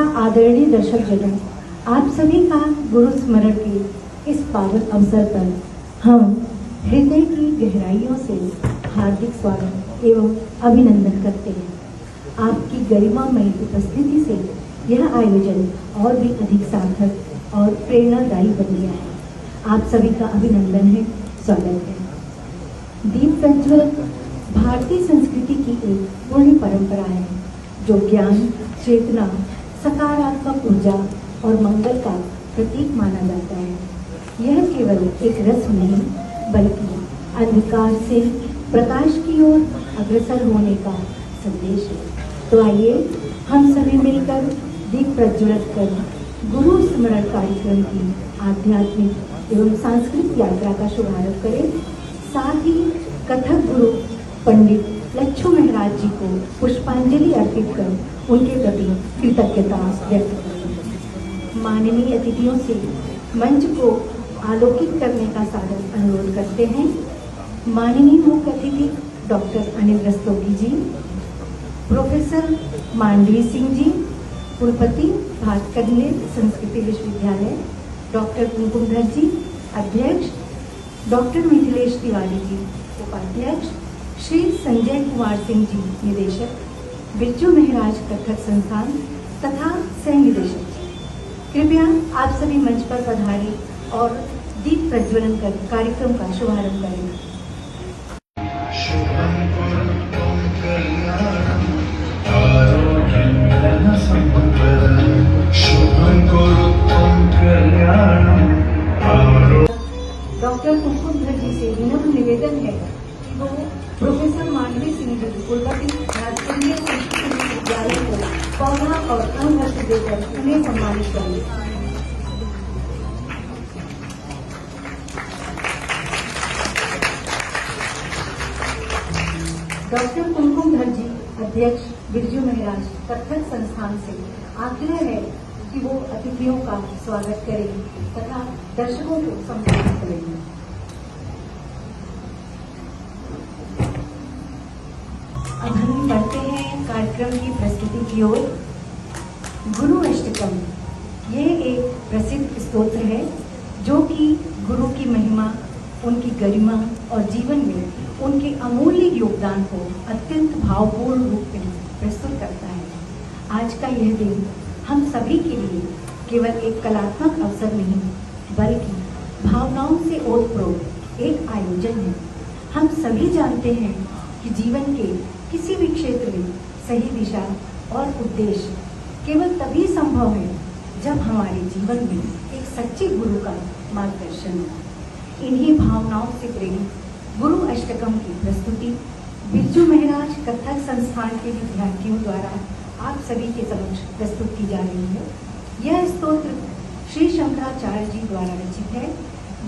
तथा आदरणीय दर्शक जनों, आप सभी का गुरु स्मरण के इस पावन अवसर पर हम हृदय की गहराइयों से हार्दिक स्वागत एवं अभिनंदन करते हैं। आपकी गरिमामयी उपस्थिति से यह आयोजन और भी अधिक सार्थक और प्रेरणादायी बन गया है। आप सभी का अभिनंदन है, स्वागत है। दीप प्रज्वलन भारतीय संस्कृति की एक पूर्ण परंपरा है जो ज्ञान, चेतना, सकारात्मक ऊर्जा और मंगल का प्रतीक माना जाता है। यह केवल एक रस्म नहीं बल्कि अंधकार से प्रकाश की ओर अग्रसर होने का संदेश है। तो आइए हम सभी मिलकर दीप प्रज्वलित कर गुरु स्मरण कार्यक्रम की आध्यात्मिक एवं सांस्कृतिक यात्रा का शुभारंभ करें। साथ ही कथक गुरु पंडित लच्छू महाराज जी को पुष्पांजलि अर्पित कर उनके प्रति कृतज्ञता व्यक्त करें। माननीय अतिथियों से मंच को आलोकित करने का सादर अनुरोध करते हैं। माननीय मुख्य अतिथि डॉक्टर अनिल रस्तोगी जी, प्रोफेसर मांडवी सिंह जी, कुलपति भास्कर संस्कृति विश्वविद्यालय, डॉक्टर कुमकुमधर जी अध्यक्ष, डॉक्टर मिथिलेश तिवारी जी उपाध्यक्ष, श्री संजय कुमार सिंह जी निदेशक, बिरजू महाराज कथक संस्थान तथा सह निदेशक जी, कृपया आप सभी मंच पर पधारें और दीप प्रज्वलन कर कार्यक्रम का शुभारंभ करें। डॉक्टर कुमकुमधर जी से विनम्र निवेदन है कि वो प्रोफेसर मांडवी सिंह जी कुलपति राजकीय संस्कृत विश्वविद्यालय को पौधा और अंगवस्त्र देकर उन्हें सम्मानित करें। डॉक्टर कुमकुमधर जी अध्यक्ष बिरजू महाराज कथक संस्थान से आग्रह है कि वो अतिथियों का स्वागत करें तथा दर्शकों को सम्मानित करेंगे। अब हम बढ़ते हैं कार्यक्रम की प्रस्तुति की ओर। गुरु अष्टकम ये एक प्रसिद्ध स्तोत्र है जो कि गुरु की महिमा, उनकी गरिमा और जीवन में उनके अमूल्य योगदान को अत्यंत भावपूर्ण रूप में प्रस्तुत करता है। आज का यह दिन हम सभी के लिए केवल एक कलात्मक अवसर नहीं बल्कि भावनाओं से ओतप्रोत एक आयोजन है। हम सभी जानते हैं कि जीवन के किसी भी क्षेत्र में सही दिशा और उद्देश्य केवल तभी संभव है जब हमारे जीवन में एक सच्चे गुरु का मार्गदर्शन हो। इन्हीं भावनाओं से प्रेरित गुरु अष्टकम की प्रस्तुति बिरजू महाराज कथक संस्थान के विद्यार्थियों द्वारा आप सभी के समक्ष प्रस्तुत की जा रही है। यह स्तोत्र श्री शंकराचार्य जी द्वारा रचित है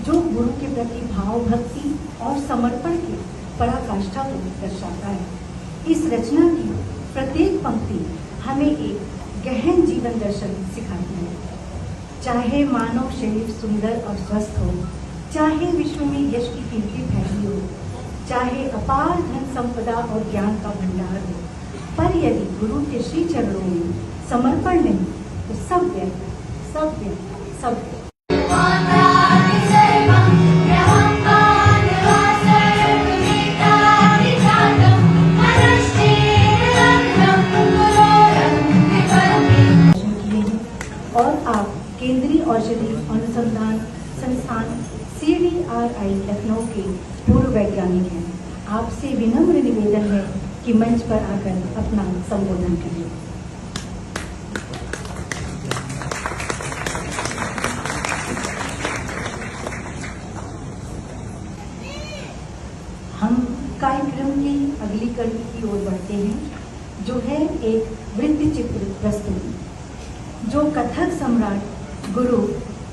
जो गुरु के प्रति भाव, भक्ति और समर्पण की पराकाष्ठा को दर्शाता है। इस रचना की प्रत्येक पंक्ति हमें एक गहन जीवन दर्शन सिखाती है। चाहे मानव शरीर सुंदर और स्वस्थ हो, चाहे विश्व में यश की कीर्ति फैली हो, चाहे अपार धन संपदा और ज्ञान का भंडार हो, पर यदि गुरु के श्री चरणों में समर्पण नहीं तो सब व्यर्थ, सब व्यर्थ, सब व्यर्थ। और आप केंद्रीय औषधि अनुसंधान संस्थान CDRI लखनऊ के पूर्व वैज्ञानिक हैं। आपसे विनम्र निवेदन है कि मंच पर आकर अपना संबोधन करें। हम कार्यक्रम की अगली कड़ी की ओर बढ़ते हैं जो है एक वृत्त चित्र प्रस्तुति जो कथक सम्राट गुरु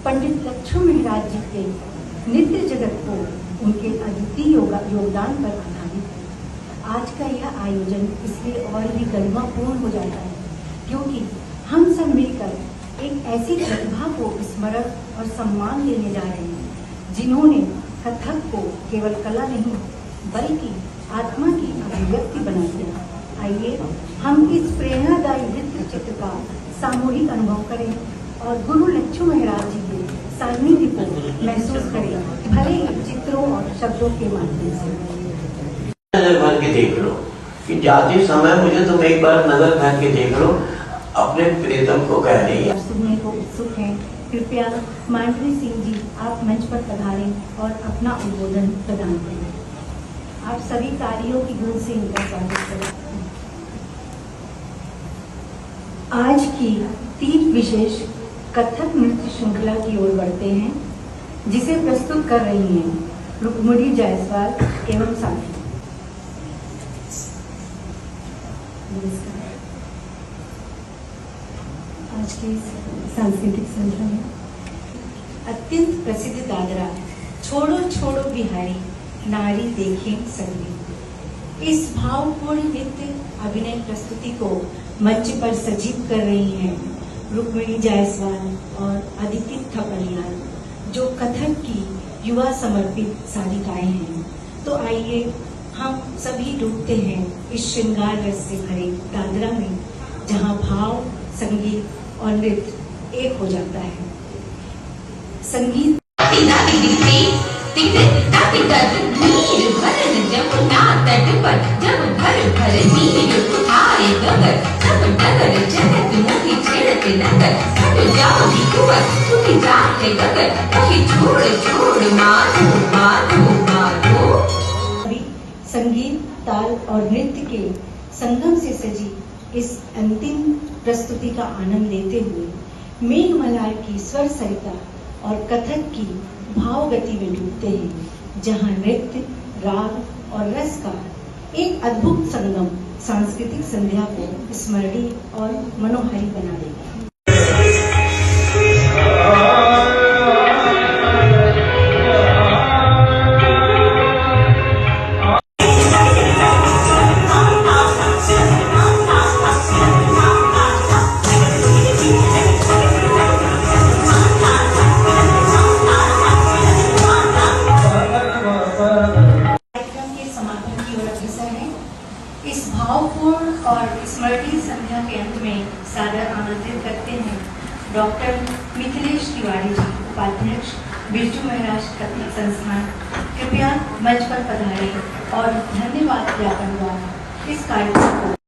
पंडित लच्छू महाराज जी के नृत्य जगत को उनके अद्वितीय योगदान पर आधारित है। आज का यह आयोजन इसलिए और भी गरिमापूर्ण हो जाता है क्योंकि हम सब मिलकर एक ऐसी प्रतिभा को स्मरण और सम्मान देने जा रहे हैं जिन्होंने कथक को केवल कला नहीं बल्कि आत्मा की अभिव्यक्ति बना दिया। आइए हम इस प्रेरणादायी वृत्त चित्र का सामूहिक अनुभव करें और गुरु लच्छू महाराज जी के सानिध्य को महसूस करें, भले ही चित्रों और शब्दों के माध्यम से। नजर भर के देख लो कि जाते समय मुझे तुम एक बार नजर भर के देख लो, अपने प्रियतम को कह रही है। सुनने को उत्सुक हैं, कृपया मांडवी सिंह जी आप मंच पर पधारें और अपना उद्बोधन प्रदान करें। आप सभी तालियों की गूंज से इनका स्वागत करें। आज की 3 विशेष कथक नृत्य श्रृंखला की ओर बढ़ते हैं, जिसे प्रस्तुत कर रही हैं रुक्मिणी जायसवाल एवं साथी। आज की सांस्कृतिक संध्या में अत्यंत प्रसिद्ध दादरा छोड़ो छोड़ो बिहारी नारी देखें संगीत, इस भावपूर्ण नृत्य अभिनय प्रस्तुति को मंच पर सजीव कर रही हैं रुक्मिणी जायसवाल और अदिति थपलियाल, जो कथक की युवा समर्पित साधिकाएं हैं। तो आइए हम सभी डूबते हैं इस श्रृंगार रस से भरे दादरा में, जहां भाव, संगीत और नृत्य एक हो जाता है। संगीत जमुना तट पर जब भर भर नीर उठाए गगर, सब डगर जगत मोहि छेड़त नगर, सब जाओ कुंवर उठ जाए गगर, कहीं छोड़ छोड़ मारो मारो मारो। संगीत, ताल और नृत्य के संगम से सजी इस अंतिम प्रस्तुति का आनंद लेते हुए मेघमल्हार की स्वर सरिता और कथक की भाव गति में डूबते हैं, जहां नृत्य, राग और रस का एक अद्भुत संगम सांस्कृतिक संध्या को स्मरणीय और मनोहारी बना देगा। इस भावपूर्ण और स्मरणीय संध्या के अंत में सादर आमंत्रित करते हैं डॉक्टर मिथिलेश तिवारी जी, उपाध्यक्ष बिरजू महाराज कथक संस्थान। कृपया मंच पर पधारें और धन्यवाद ज्ञापन द्वारा इस कार्यक्रम को